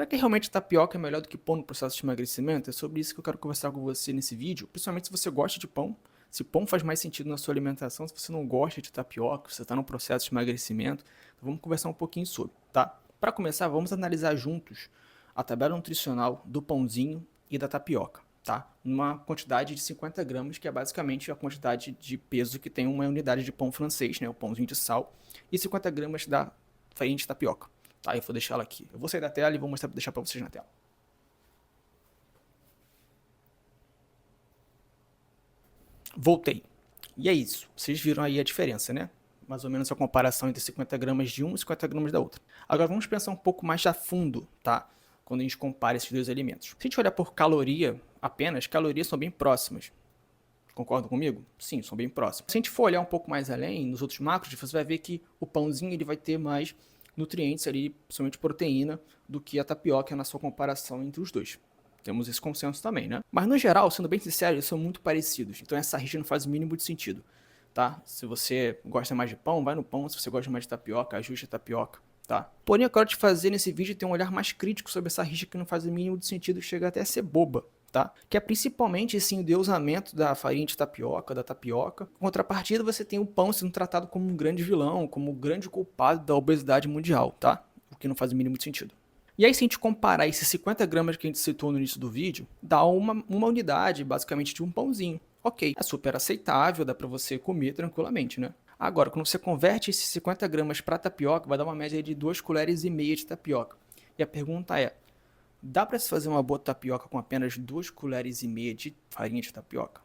Será que realmente tapioca é melhor do que pão no processo de emagrecimento? É sobre isso que eu quero conversar com você nesse vídeo, principalmente se você gosta de pão, se pão faz mais sentido na sua alimentação, se você não gosta de tapioca, se você está no processo de emagrecimento, então vamos conversar um pouquinho sobre, tá? Para começar, vamos analisar juntos a tabela nutricional do pãozinho e da tapioca, tá? Numa quantidade de 50 gramas, que é basicamente a quantidade de peso que tem uma unidade de pão francês, né? O pãozinho de sal, e 50 gramas da farinha de tapioca. Tá, eu vou deixar ela aqui. Eu vou sair da tela e vou deixar para vocês na tela. Voltei. E é isso. Vocês viram aí a diferença, né? Mais ou menos a comparação entre 50 gramas de um e 50 gramas da outra. Agora vamos pensar um pouco mais a fundo, tá? Quando a gente compara esses dois alimentos. Se a gente olhar por caloria apenas, calorias são bem próximas. Concorda comigo? Sim, são bem próximas. Se a gente for olhar um pouco mais além, nos outros macros, você vai ver que o pãozinho ele vai ter mais nutrientes ali, principalmente proteína, do que a tapioca na sua comparação entre os dois. Temos esse consenso também, né? Mas no geral, sendo bem sincero, eles são muito parecidos. Então essa rixa não faz o mínimo de sentido, tá? Se você gosta mais de pão, vai no pão. Se você gosta mais de tapioca, ajuste a tapioca, tá? Porém, eu quero te fazer nesse vídeo ter um olhar mais crítico sobre essa rixa que não faz o mínimo de sentido, chega até a ser boba, tá? Que é principalmente esse endeusamento da farinha de tapioca, da tapioca. Em contrapartida, você tem o pão sendo tratado como um grande vilão, como um grande culpado da obesidade mundial, tá? O que não faz o mínimo de sentido. E aí, se a gente comparar esses 50 gramas que a gente citou no início do vídeo, dá uma unidade, basicamente, de um pãozinho. Ok, é super aceitável, dá para você comer tranquilamente, né? Agora, quando você converte esses 50 gramas para tapioca, vai dar uma média de 2 colheres e meia de tapioca. E a pergunta é, dá para se fazer uma boa tapioca com apenas 2 colheres e meia de farinha de tapioca?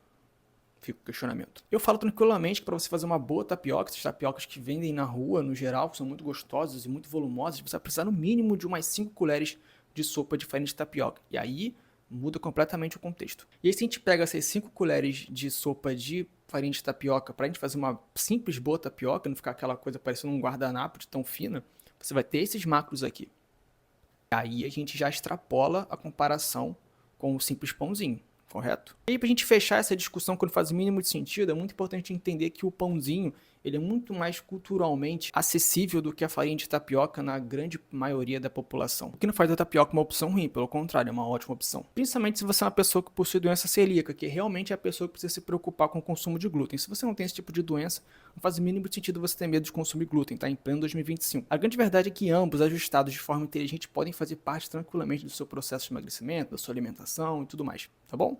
Fica o questionamento. Eu falo tranquilamente que para você fazer uma boa tapioca, essas tapiocas que vendem na rua, no geral, que são muito gostosas e muito volumosas, você vai precisar no mínimo de umas 5 colheres de sopa de farinha de tapioca. E aí muda completamente o contexto. E aí se a gente pega essas 5 colheres de sopa de farinha de tapioca para a gente fazer uma simples boa tapioca, não ficar aquela coisa parecendo um guardanapo de tão fina, você vai ter esses macros aqui. Aí a gente já extrapola a comparação com o simples pãozinho, correto? E aí, pra gente fechar essa discussão que não faz o mínimo de sentido, é muito importante entender que o pãozinho ele é muito mais culturalmente acessível do que a farinha de tapioca na grande maioria da população. O que não faz da tapioca uma opção ruim, pelo contrário, é uma ótima opção. Principalmente se você é uma pessoa que possui doença celíaca, que realmente é a pessoa que precisa se preocupar com o consumo de glúten. Se você não tem esse tipo de doença, não faz o mínimo sentido você ter medo de consumir glúten, tá? Em pleno 2025. A grande verdade é que ambos, ajustados de forma inteligente, podem fazer parte tranquilamente do seu processo de emagrecimento, da sua alimentação e tudo mais, tá bom?